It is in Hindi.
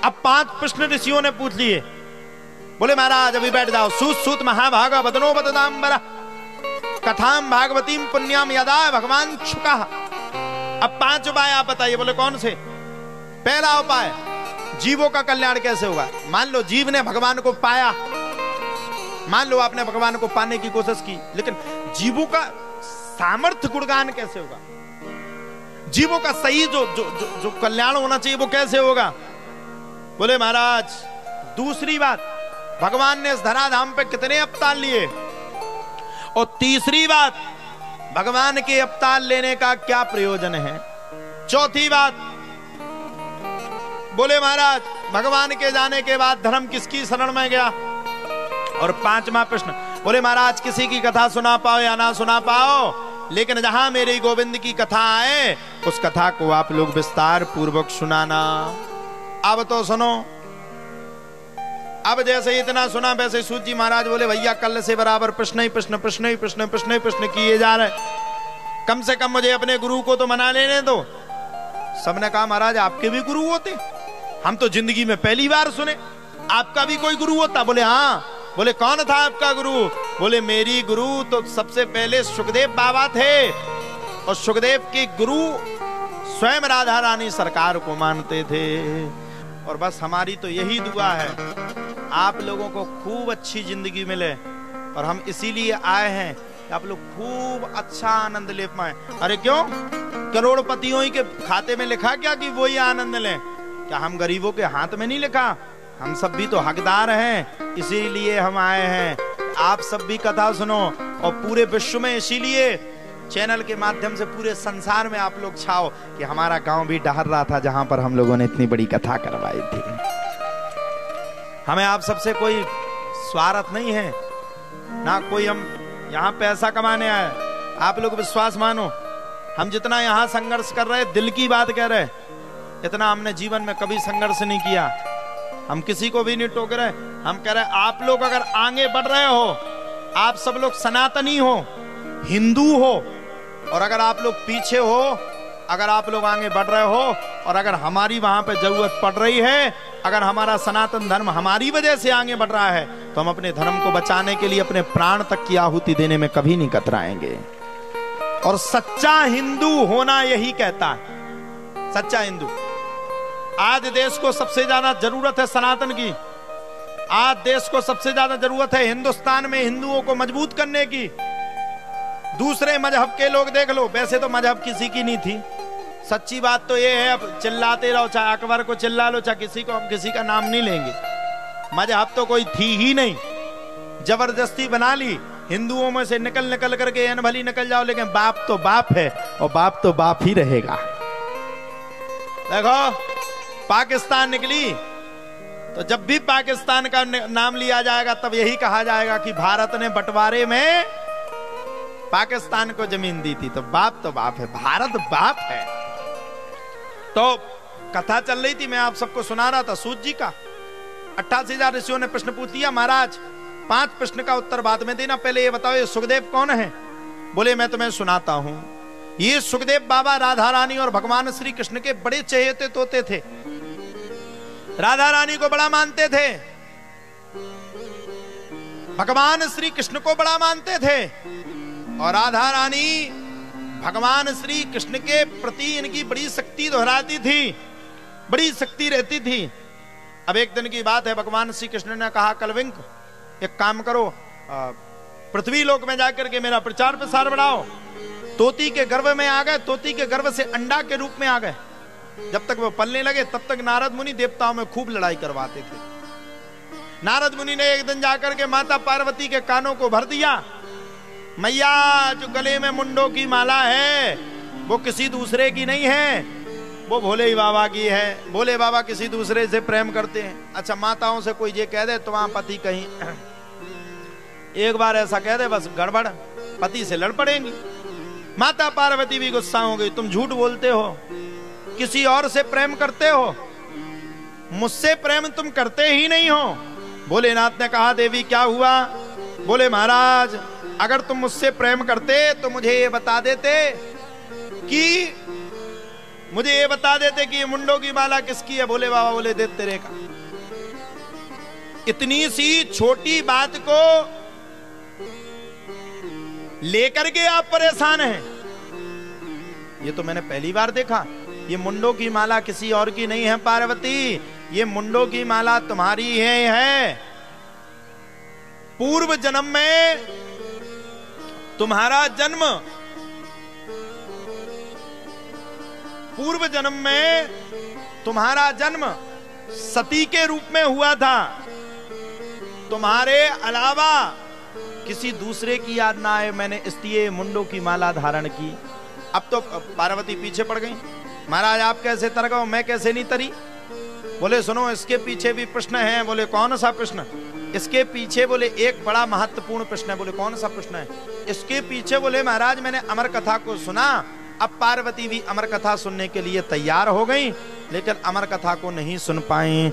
अब 5 प्रश्न ऋषियों ने पूछ लिए। बोले महाराज अभी बैठ जाओ। सूत सूत महाभागा बदनो बदनाम्बरा कथाम भागवतीम पुण्याम यदा भगवान छुका। अब 5 उपाय आप बताइए। बोले कौन से? पहला उपाय, जीवों का कल्याण कैसे होगा? मान लो जीव ने भगवान को पाया, मान लो आपने भगवान को पाने की कोशिश की, लेकिन जीवों का सामर्थ्य गुणगान कैसे होगा? जीवों का सही जो कल्याण होना चाहिए वो कैसे होगा? बोले महाराज दूसरी बात, भगवान ने इस धराधाम पे कितने अवतार लिए, और तीसरी बात, भगवान के अवतार लेने का क्या प्रयोजन है? चौथी बात, बोले महाराज भगवान के जाने के बाद धर्म किसकी शरण में गया? और 5वां प्रश्न, बोले महाराज किसी की कथा सुना पाओ या ना सुना पाओ, लेकिन जहां मेरे गोविंद की कथा आए उस कथा को आप लोग विस्तार पूर्वक सुनाना। अब तो सुनो। अब जैसे इतना सुना वैसे सूत जी महाराज बोले भैया कल से बराबर प्रश्न ही प्रश्न किए जा रहे, कम से कम मुझे अपने गुरु को तो मना लेने दो। सबने कहा महाराज आपके भी गुरु होते? हम तो जिंदगी में पहली बार सुने, आपका भी कोई गुरु होता? बोले हाँ। बोले कौन था आपका गुरु? बोले मेरी गुरु तो सबसे पहले सुखदेव बाबा थे, और सुखदेव के गुरु स्वयं राधा रानी सरकार को मानते थे। और बस हमारी तो यही दुआ है आप लोगों को खूब अच्छी जिंदगी मिले, और हम इसीलिए आए हैं कि आप लोग खूब अच्छा आनंद ले पाए। अरे क्यों? करोड़पतियों के खाते में लिखा क्या कि वो ही आनंद लें? क्या हम गरीबों के हाथ में नहीं लिखा? हम सब भी तो हकदार हैं, इसीलिए हम आए हैं। आप सब भी कथा सुनो, और पूरे विश्व में इसीलिए चैनल के माध्यम से पूरे संसार में आप लोग छाओ कि हमारा गांव भी डहर रहा था जहां पर हम लोगों ने इतनी बड़ी कथा करवाई थी। हमें आप सबसे कोई स्वार्थ नहीं है, ना कोई हम यहाँ पैसा कमाने आए। आप लोग विश्वास मानो, हम जितना यहाँ संघर्ष कर रहे, दिल की बात कह रहे, इतना हमने जीवन में कभी संघर्ष नहीं किया। हम किसी को भी नहीं टोक रहे, हम कह रहे आप लोग अगर आगे बढ़ रहे हो, आप सब लोग सनातनी हो, हिंदू हो, और अगर आप लोग पीछे हो, अगर आप लोग आगे बढ़ रहे हो, और अगर हमारी वहां पे जरूरत पड़ रही है, अगर हमारा सनातन धर्म हमारी वजह से आगे बढ़ रहा है, तो हम अपने धर्म को बचाने के लिए अपने प्राण तक की आहुति देने में कभी नहीं कतराएंगे। और सच्चा हिंदू होना यही कहता है, सच्चा हिंदू। आज देश को सबसे ज्यादा जरूरत है सनातन की, आज देश को सबसे ज्यादा जरूरत है हिंदुस्तान में हिंदुओं को मजबूत करने की। दूसरे मजहब के लोग देख लो, वैसे तो मजहब किसी की नहीं थी, सच्ची बात तो ये है। अब चिल्लाते रहो, चाहे अकबर को चिल्ला लो, चाहे किसी को, हम किसी का नाम नहीं लेंगे। मजहब तो कोई थी ही नहीं, जबरदस्ती बना ली। हिंदुओं में से निकल करके एन भली निकल जाओ, लेकिन बाप तो बाप है, और बाप तो बाप ही रहेगा। देखो पाकिस्तान निकली, तो जब भी पाकिस्तान का नाम लिया जाएगा तब यही कहा जाएगा कि भारत ने बंटवारे में पाकिस्तान को जमीन दी थी। तो बाप है, भारत बाप है। तो कथा चल रही थी, मैं आप सबको सुना रहा था सूत जी का। 88,000 ऋषियों ने प्रश्न पूछ लिया। महाराज 5 प्रश्न का उत्तर बाद में देना, पहले ये बताओ ये सुखदेव कौन है? बोले मैं तुम्हें सुनाता हूं। ये सुखदेव बाबा राधा रानी और भगवान श्री कृष्ण के बड़े चहेते तोते थे। राधा रानी को बड़ा मानते थे, भगवान श्री कृष्ण को बड़ा मानते थे, और राधा रानी भगवान श्री कृष्ण के प्रति इनकी बड़ी शक्ति दोहराती थी, बड़ी शक्ति रहती थी। अब एक दिन की बात है, भगवान श्री कृष्ण ने कहा कलविंक एक काम करो, पृथ्वी लोक में जाकर के मेरा प्रचार प्रसार बढ़ाओ। तोती के गर्भ में आ गए, तोती के गर्भ से अंडा के रूप में आ गए। जब तक वो पलने लगे तब तक नारद मुनि देवताओं में खूब लड़ाई करवाते थे। नारद मुनि ने एक दिन जाकर के माता पार्वती के कानों को भर दिया, मैया जो गले में मुंडों की माला है वो किसी दूसरे की नहीं है, वो भोले ही बाबा की है। भोले बाबा किसी दूसरे से प्रेम करते हैं। अच्छा माताओं से कोई ये कह दे तुम्हारा पति कहीं एक बार ऐसा कह दे, बस गड़बड़, पति से लड़ पड़ेंगी। माता पार्वती भी गुस्सा हो गई, तुम झूठ बोलते हो, किसी और से प्रेम करते हो, मुझसे प्रेम तुम करते ही नहीं हो। भोलेनाथ ने कहा देवी क्या हुआ? बोले महाराज अगर तुम मुझसे प्रेम करते तो मुझे ये बता देते कि मुझे ये बता देते कि ये मुंडों की माला किसकी है। बोले बाबा, बोले दे तेरे का। इतनी सी छोटी बात को लेकर के आप परेशान हैं। ये तो मैंने पहली बार देखा। ये मुंडों की माला किसी और की नहीं है पार्वती, ये मुंडों की माला तुम्हारी है। पूर्व जन्म में तुम्हारा जन्म, पूर्व जन्म में तुम्हारा जन्म सती के रूप में हुआ था। तुम्हारे अलावा किसी दूसरे की याद ना आए, मैंने इसलिए मुंडों की माला धारण की। अब तो पार्वती पीछे पड़ गई। महाराज आप कैसे तर गए, मैं कैसे नहीं तरी। बोले सुनो, इसके पीछे भी प्रश्न है। बोले कौन सा प्रश्न? इसके पीछे बोले एक बड़ा महत्वपूर्ण प्रश्न है। बोले कौन सा प्रश्न है? इसके पीछे बोले महाराज मैंने अमर कथा को सुना। अब पार्वती भी अमर कथा सुनने के लिए तैयार हो गई, लेकिन अमर कथा को नहीं सुन पाई।